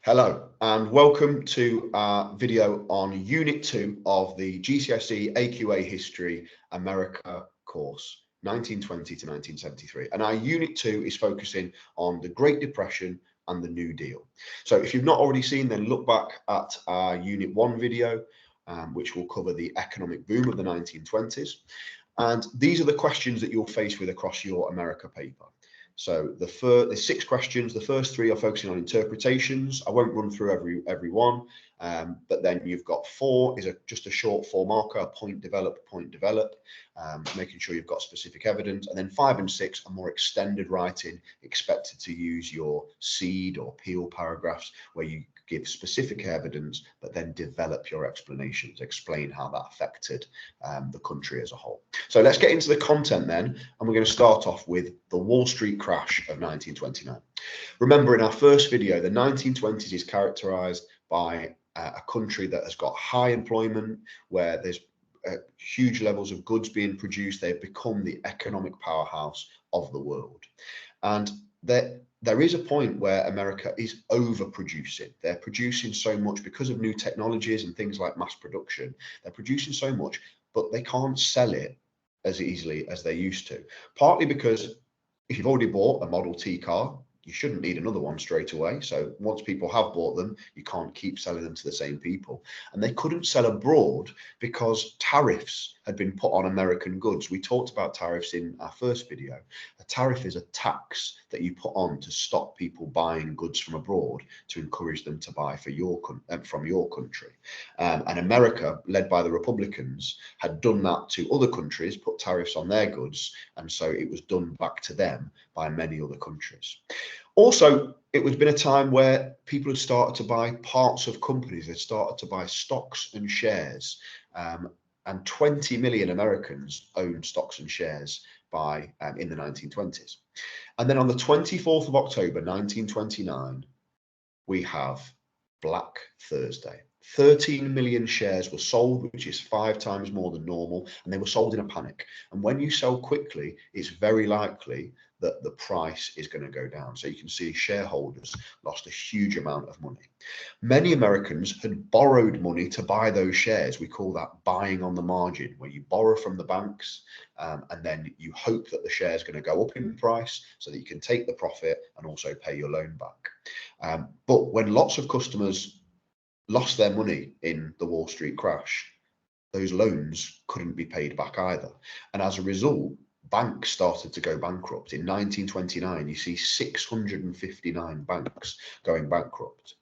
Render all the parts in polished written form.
Hello and welcome to our video on Unit 2 of the GCSE AQA History America course, 1920 to 1973. And our Unit 2 is focusing on the Great Depression and the New Deal. So if you've not already seen, then look back at our Unit 1 video, which will cover the economic boom of the 1920s. And these are the questions that you'll face with across your America paper. So there's 6 questions. The first 3 are focusing on interpretations. I won't run through every one, but then you've got 4 is just a short 4 marker, point develop, making sure you've got specific evidence. And then 5 and 6 are more extended writing, expected to use your seed or peel paragraphs, where you give specific evidence, but then develop your explanations, explain how that affected the country as a whole. So let's get into the content then, and we're going to start off with the Wall Street crash of 1929. Remember, in our first video, the 1920s is characterized by a country that has got high employment, where there's huge levels of goods being produced. They've become the economic powerhouse of the world. And there is a point where America is overproducing. They're producing so much because of new technologies and things like mass production. They're producing so much, but they can't sell it as easily as they used to. Partly because if you've already bought a Model T car, you shouldn't need another one straight away. So once people have bought them, you can't keep selling them to the same people. And they couldn't sell abroad because tariffs had been put on American goods. We talked about tariffs in our first video. A tariff is a tax that you put on to stop people buying goods from abroad, to encourage them to buy from your country. And America, led by the Republicans, had done that to other countries, put tariffs on their goods, and so it was done back to them by many other countries. Also, it was been a time where people had started to buy parts of companies. They started to buy stocks and shares, and 20 million Americans owned stocks and shares in the 1920s. And then on the 24th of October 1929, we have Black Thursday. 13 million shares were sold, which is 5 times more than normal, and they were sold in a panic. And when you sell quickly, it's very likely that the price is going to go down. So you can see shareholders lost a huge amount of money. Many Americans had borrowed money to buy those shares. We call that buying on the margin, where you borrow from the banks and then you hope that the share is going to go up in price so that you can take the profit and also pay your loan back. But when lots of customers lost their money in the Wall Street crash, those loans couldn't be paid back either. And as a result, banks started to go bankrupt. In 1929, you see 659 banks going bankrupt.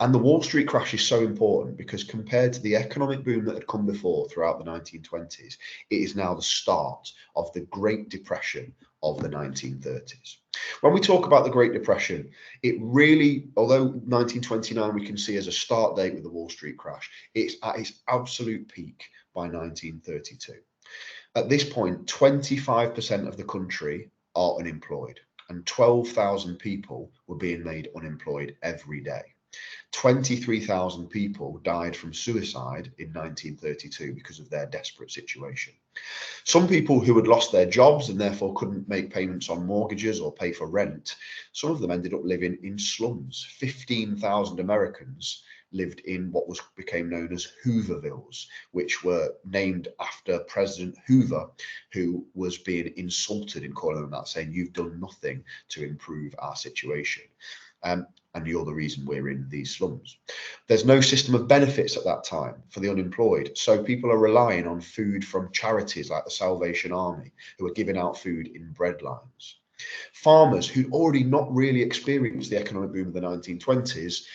And the Wall Street crash is so important because compared to the economic boom that had come before throughout the 1920s, it is now the start of the Great Depression of the 1930s. When we talk about the Great Depression, it really, although 1929 we can see as a start date with the Wall Street crash, it's at its absolute peak by 1932. At this point, 25% of the country are unemployed, and 12,000 people were being made unemployed every day. 23,000 people died from suicide in 1932 because of their desperate situation. Some people who had lost their jobs and therefore couldn't make payments on mortgages or pay for rent, some of them ended up living in slums. 15,000 Americans lived in what became known as Hoovervilles, which were named after President Hoover, who was being insulted in calling them that, saying, "You've done nothing to improve our situation. And you're the reason we're in these slums." There's no system of benefits at that time for the unemployed. So people are relying on food from charities like the Salvation Army, who are giving out food in bread lines. Farmers who'd already not really experienced the economic boom of the 1920s,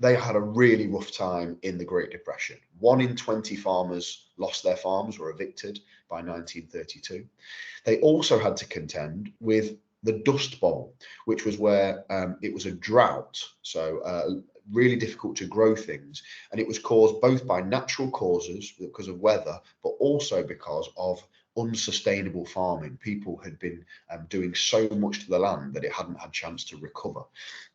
they had a really rough time in the Great Depression. 1 in 20 farmers lost their farms, were evicted by 1932. They also had to contend with the Dust Bowl, which was where it was a drought, so really difficult to grow things. And it was caused both by natural causes, because of weather, but also because of unsustainable farming. People had been doing so much to the land that it hadn't had a chance to recover.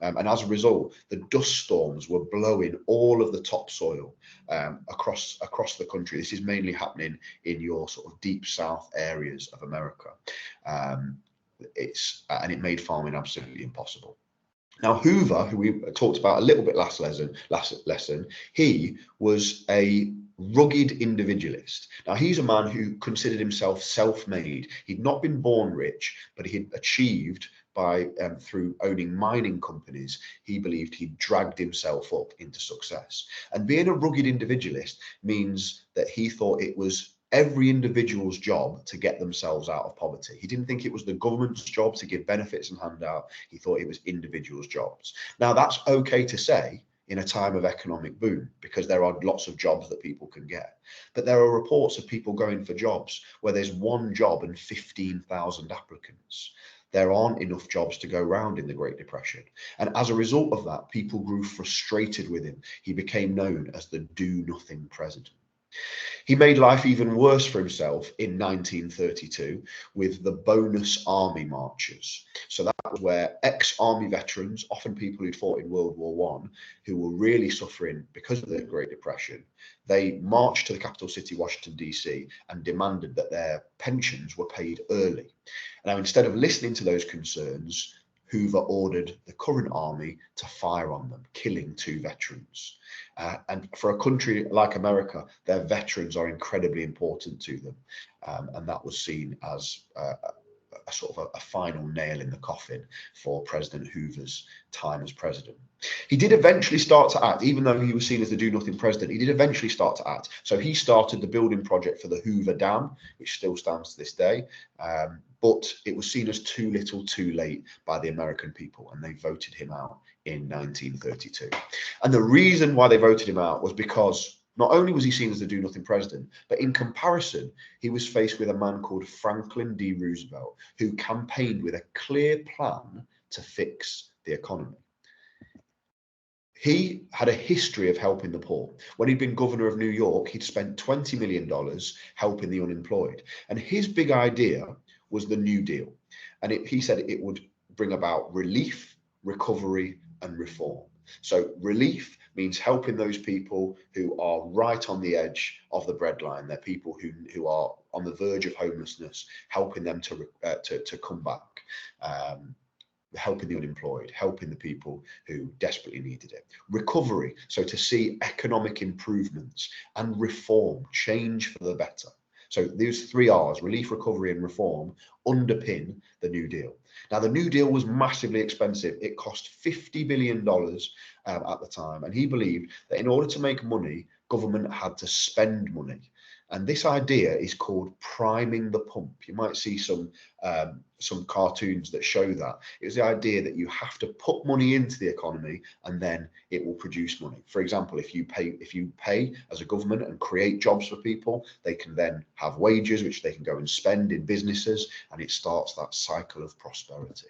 And as a result, the dust storms were blowing all of the topsoil across the country. This is mainly happening in your sort of deep south areas of America. And it made farming absolutely impossible. Now, Hoover, who we talked about a little bit last lesson, he was a rugged individualist. Now, he's a man who considered himself self-made. He'd not been born rich, but he'd achieved by through owning mining companies. He believed he'd dragged himself up into success. And being a rugged individualist means that he thought it was every individual's job to get themselves out of poverty. He didn't think it was the government's job to give benefits and handout. He thought it was individuals' jobs. Now, that's okay to say in a time of economic boom, because there are lots of jobs that people can get. But there are reports of people going for jobs where there's one job and 15,000 applicants. There aren't enough jobs to go round in the Great Depression. And as a result of that, people grew frustrated with him. He became known as the do-nothing president. He made life even worse for himself in 1932 with the bonus army marches. So that was where ex-army veterans, often people who'd fought in World War I, who were really suffering because of the Great Depression, they marched to the capital city, Washington, D.C., and demanded that their pensions were paid early. Now, instead of listening to those concerns, Hoover ordered the current army to fire on them, killing 2 veterans. And for a country like America, their veterans are incredibly important to them. And that was seen as a sort of a final nail in the coffin for President Hoover's time as president. He did eventually start to act, even though he was seen as the do-nothing president. He did eventually start to act. So he started the building project for the Hoover Dam, which still stands to this day. But it was seen as too little too late by the American people, and they voted him out in 1932. And the reason why they voted him out was because not only was he seen as the do-nothing president, but in comparison, he was faced with a man called Franklin D. Roosevelt, who campaigned with a clear plan to fix the economy. He had a history of helping the poor. When he'd been governor of New York, he'd spent $20 million helping the unemployed. And his big idea was the New Deal. And he said it would bring about relief, recovery, and reform. So relief means helping those people who are right on the edge of the breadline. They're people who are on the verge of homelessness, helping them to come back. Helping the unemployed, helping the people who desperately needed it. Recovery, so to see economic improvements, and reform, change for the better. So these 3 R's, relief, recovery, and reform, underpin the New Deal. Now, the New Deal was massively expensive. It cost $50 billion at the time. And he believed that in order to make money, government had to spend money. And this idea is called priming the pump. You might see some cartoons that show that. It's the idea that you have to put money into the economy and then it will produce money. For example, if you pay as a government and create jobs for people, they can then have wages which they can go and spend in businesses, and it starts that cycle of prosperity.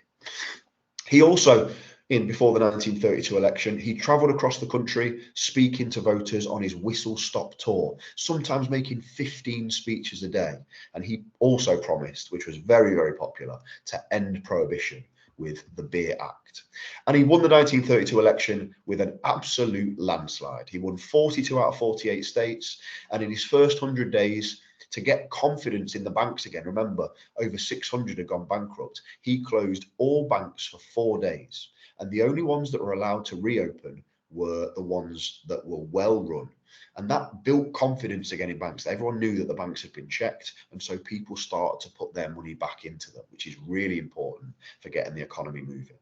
He also, before the 1932 election, he travelled across the country speaking to voters on his whistle-stop tour, sometimes making 15 speeches a day. And he also promised, which was very, very popular, to end prohibition with the Beer Act. And he won the 1932 election with an absolute landslide. He won 42 out of 48 states. And in his first 100 days, to get confidence in the banks again, remember, over 600 had gone bankrupt, he closed all banks for 4 days. And the only ones that were allowed to reopen were the ones that were well run. And that built confidence again in banks. Everyone knew that the banks had been checked. And so people started to put their money back into them, which is really important for getting the economy moving.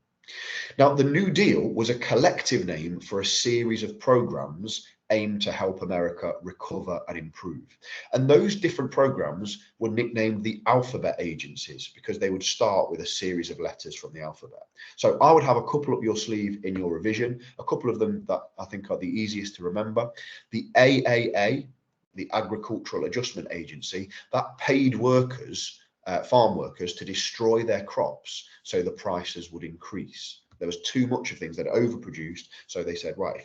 Now, the New Deal was a collective name for a series of programs aimed to help America recover and improve. And those different programs were nicknamed the alphabet agencies because they would start with a series of letters from the alphabet. So I would have a couple up your sleeve in your revision, a couple of them that I think are the easiest to remember. The AAA, the Agricultural Adjustment Agency, that paid workers, farm workers, to destroy their crops so the prices would increase. There was too much of things that overproduced, so they said, right,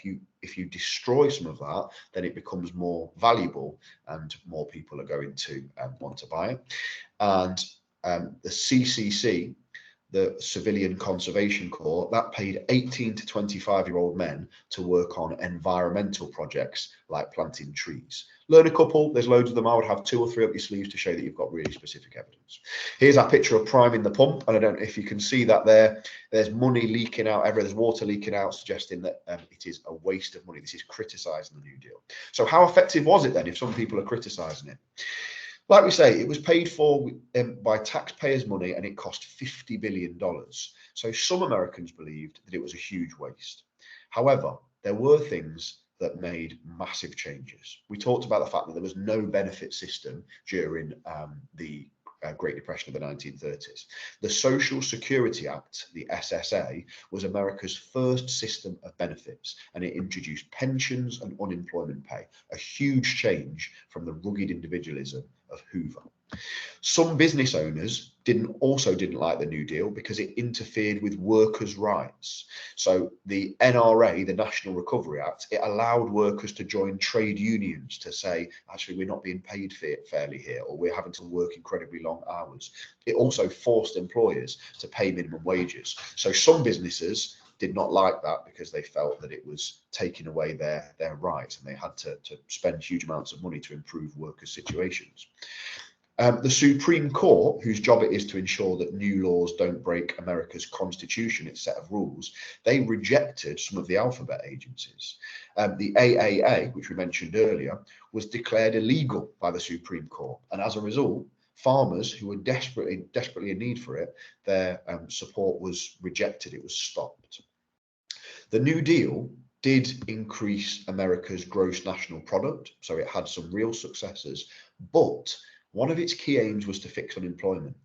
if you destroy some of that, then it becomes more valuable and more people are going to want to buy it. And the CCC the Civilian Conservation Corps, that paid 18 to 25-year-old men to work on environmental projects like planting trees. Learn a couple, there's loads of them. I would have 2 or 3 up your sleeves to show that you've got really specific evidence. Here's our picture of priming the pump, and I don't know if you can see that there. There's money leaking out everywhere, there's water leaking out, suggesting that it is a waste of money. This is criticising the New Deal. So how effective was it then if some people are criticising it? Like we say, it was paid for by taxpayers' money, and it cost $50 billion. So some Americans believed that it was a huge waste. However, there were things that made massive changes. We talked about the fact that there was no benefit system during the Great Depression of the 1930s. The Social Security Act, the SSA, was America's first system of benefits, and it introduced pensions and unemployment pay, a huge change from the rugged individualism of Hoover. Some business owners also didn't like the New Deal because it interfered with workers' rights. So the NRA, the National Recovery Act, it allowed workers to join trade unions to say, actually, we're not being paid fairly here, or we're having to work incredibly long hours. It also forced employers to pay minimum wages. So some businesses did not like that because they felt that it was taking away their rights, and they had to spend huge amounts of money to improve workers' situations. The Supreme Court, whose job it is to ensure that new laws don't break America's constitution, its set of rules, they rejected some of the alphabet agencies. The AAA, which we mentioned earlier, was declared illegal by the Supreme Court, and as a result, farmers who were desperately in need for it, their support was rejected. It was stopped. The New Deal did increase America's gross national product, so it had some real successes, but one of its key aims was to fix unemployment,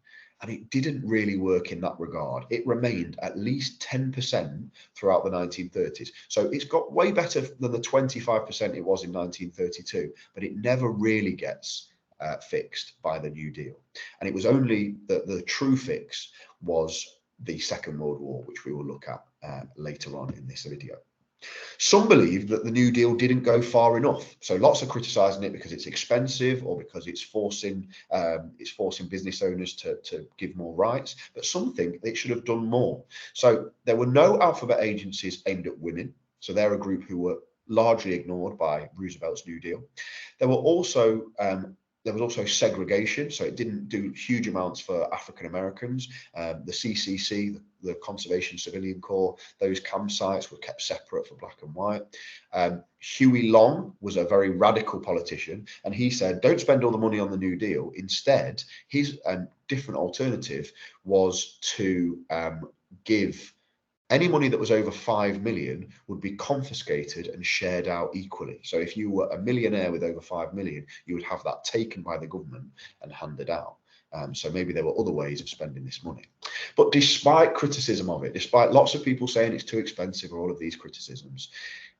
and it didn't really work in that regard. It remained at least 10% throughout the 1930s. So it's got way better than the 25% it was in 1932, but it never really gets fixed by the New Deal. And it was only the true fix was the Second World War, which we will look at later on in this video. Some believe that the New Deal didn't go far enough. So lots are criticising it because it's expensive or because it's forcing business owners to give more rights. But some think it should have done more. So there were no alphabet agencies aimed at women. So they're a group who were largely ignored by Roosevelt's New Deal. There was also segregation, so it didn't do huge amounts for African Americans. The CCC, the Conservation Civilian Corps, those campsites were kept separate for black and white. Huey Long was a very radical politician, and he said, don't spend all the money on the New Deal. Instead, his different alternative was to give any money that was over 5 million would be confiscated and shared out equally. So if you were a millionaire with over 5 million, you would have that taken by the government and handed out. So maybe there were other ways of spending this money. But despite criticism of it, despite lots of people saying it's too expensive or all of these criticisms,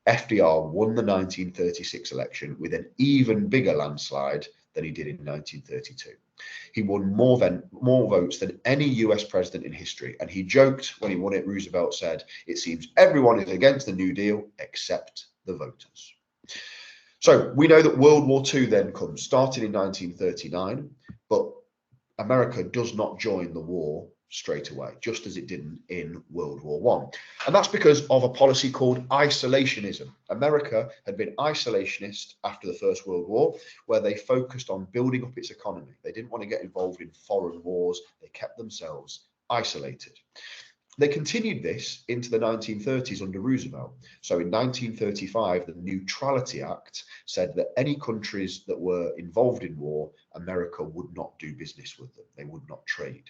FDR won the 1936 election with an even bigger landslide than he did in 1932. He won more votes than any US president in history. And he joked when he won it, Roosevelt said, it seems everyone is against the New Deal except the voters. So we know that World War II then comes, starting in 1939, but America does not join the war straight away, just as it didn't in World War I. And that's because of a policy called isolationism. America had been isolationist after the First World War, where they focused on building up its economy. They didn't want to get involved in foreign wars. They kept themselves isolated. They continued this into the 1930s under Roosevelt. So in 1935, the Neutrality Act said that any countries that were involved in war, America would not do business with them. They would not trade.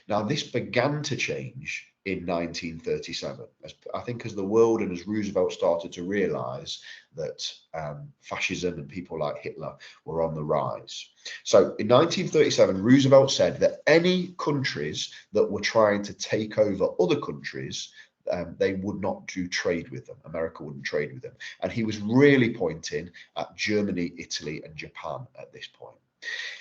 Now, this began to change in 1937, as the world and as Roosevelt started to realize that fascism and people like Hitler were on the rise. So in 1937, Roosevelt said that any countries that were trying to take over other countries, they would not do trade with them. America wouldn't trade with them. And he was really pointing at Germany, Italy, and Japan at this point.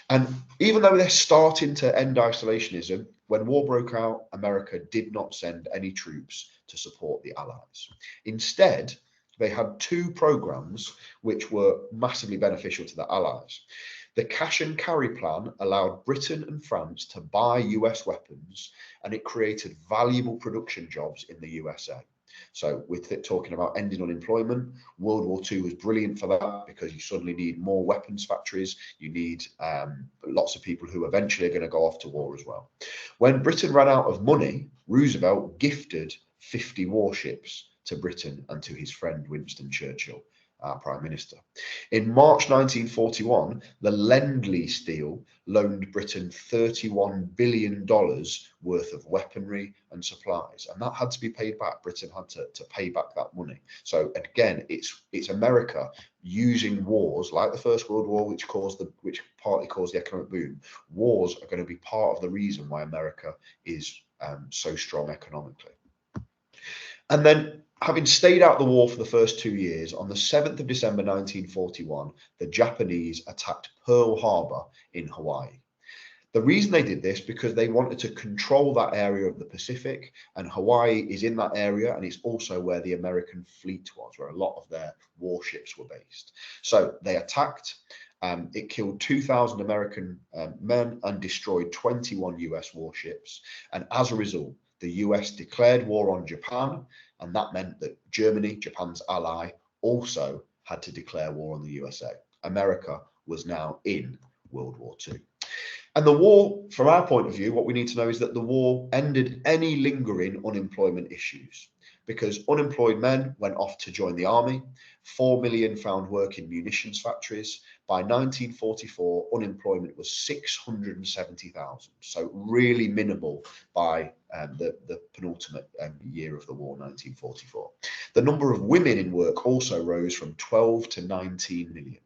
And even though they're starting to end isolationism, when war broke out, America did not send any troops to support the Allies. Instead, they had 2 programs which were massively beneficial to the Allies. The cash and carry plan allowed Britain and France to buy US weapons, and it created valuable production jobs in the USA. So with it talking about ending unemployment, World War II was brilliant for that, because you suddenly need more weapons factories. You need lots of people who eventually are going to go off to war as well. When Britain ran out of money, Roosevelt gifted 50 warships to Britain and to his friend Winston Churchill, our Prime Minister. In March 1941, the Lend-Lease deal loaned Britain $31 billion worth of weaponry and supplies, and that had to be paid back. Britain had to pay back that money. So again, it's America using wars like the First World War, which partly caused the economic boom. Wars are going to be part of the reason why America is so strong economically. And then, having stayed out the war for the first 2 years, on the 7th of December 1941, the Japanese attacked Pearl Harbor in Hawaii. The reason they did this, because they wanted to control that area of the Pacific, and Hawaii is in that area, and it's also where the American fleet was, where a lot of their warships were based. So they attacked. It killed 2,000 American men and destroyed 21 US warships. And as a result, the US declared war on Japan, and that meant that Germany, Japan's ally, also had to declare war on the USA. America was now in World War II. And the war, from our point of view, what we need to know is that the war ended any lingering unemployment issues, because unemployed men went off to join the army. 4 million found work in munitions factories. By 1944, unemployment was 670,000. So really minimal by the penultimate year of the war, 1944. The number of women in work also rose from 12 to 19 million.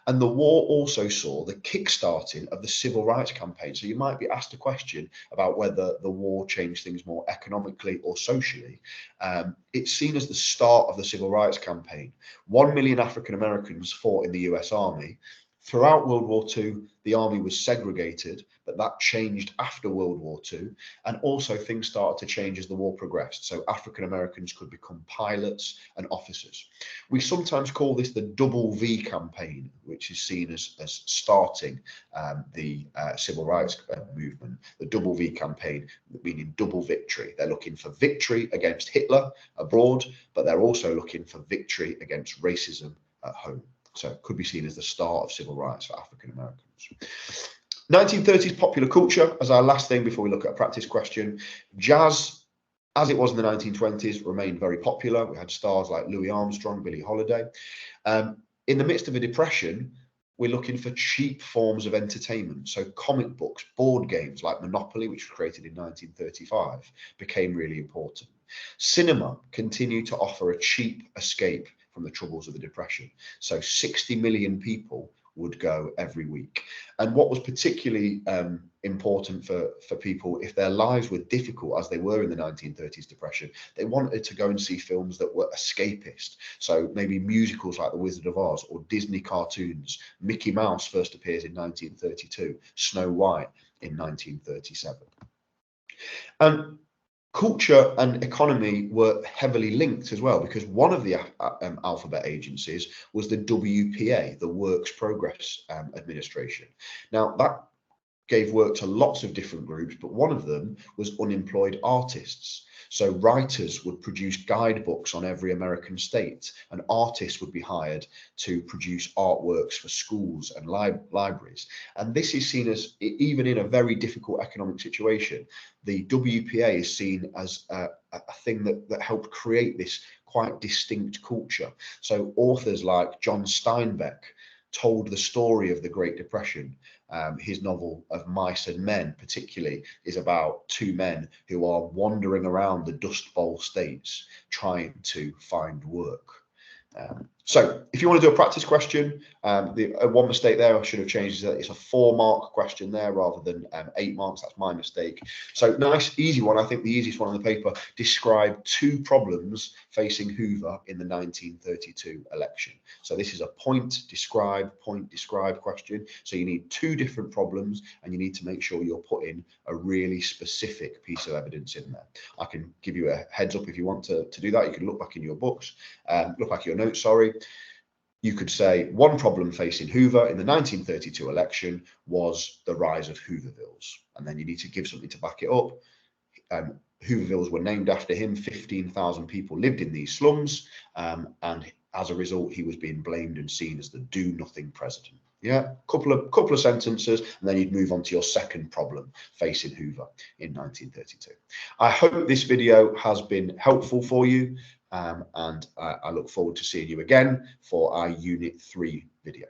And the war also saw the kickstarting of the civil rights campaign. So you might be asked a question about whether the war changed things more economically or socially. It's seen as the start of the civil rights campaign. 1 million African Americans fought in the US Army. Throughout World War II, the army was segregated, but that changed after World War II. And also things started to change as the war progressed. So African Americans could become pilots and officers. We sometimes call this the Double V campaign, which is seen as starting the civil rights movement. The Double V campaign, meaning double victory. They're looking for victory against Hitler abroad, but they're also looking for victory against racism at home. So it could be seen as the start of civil rights for African Americans. 1930s popular culture, as our last thing before we look at a practice question. Jazz, as it was in the 1920s, remained very popular. We had stars like Louis Armstrong, Billie Holiday. In the midst of a depression, we're looking for cheap forms of entertainment. So comic books, board games like Monopoly, which was created in 1935, became really important. Cinema continued to offer a cheap escape from the troubles of the Depression. So 60 million people would go every week. And what was particularly important for people, if their lives were difficult as they were in the 1930s Depression, they wanted to go and see films that were escapist. So maybe musicals like The Wizard of Oz or Disney cartoons. Mickey Mouse first appears in 1932, Snow White in 1937. And culture and economy were heavily linked as well, because one of the alphabet agencies was the WPA, the Works Progress Administration. Now, that gave work to lots of different groups, but one of them was unemployed artists. So writers would produce guidebooks on every American state, and artists would be hired to produce artworks for schools and libraries. And this is seen as, even in a very difficult economic situation, the WPA is seen as a thing that helped create this quite distinct culture. So authors like John Steinbeck told the story of the Great Depression. His novel of Mice and Men particularly is about two men who are wandering around the Dust Bowl states trying to find work. So if you want to do a practice question, one mistake there I should have changed is that it's a 4-mark question there rather than 8 marks. That's my mistake. So nice, easy one. I think the easiest one on the paper. Describe 2 problems facing Hoover in the 1932 election. So this is a point describe question. So you need 2 different problems, and you need to make sure you're putting a really specific piece of evidence in there. I can give you a heads up if you want to do that. You can look back in your books, look back at your notes, sorry. you could say one problem facing Hoover in the 1932 election was the rise of Hoovervilles. And then you need to give something to back it up. Hoovervilles were named after him. 15,000 people lived in these slums. And as a result, he was being blamed and seen as the do-nothing president. Yeah, couple of sentences, and then you'd move on to your second problem facing Hoover in 1932. I hope this video has been helpful for you, and I look forward to seeing you again for our Unit 3 video.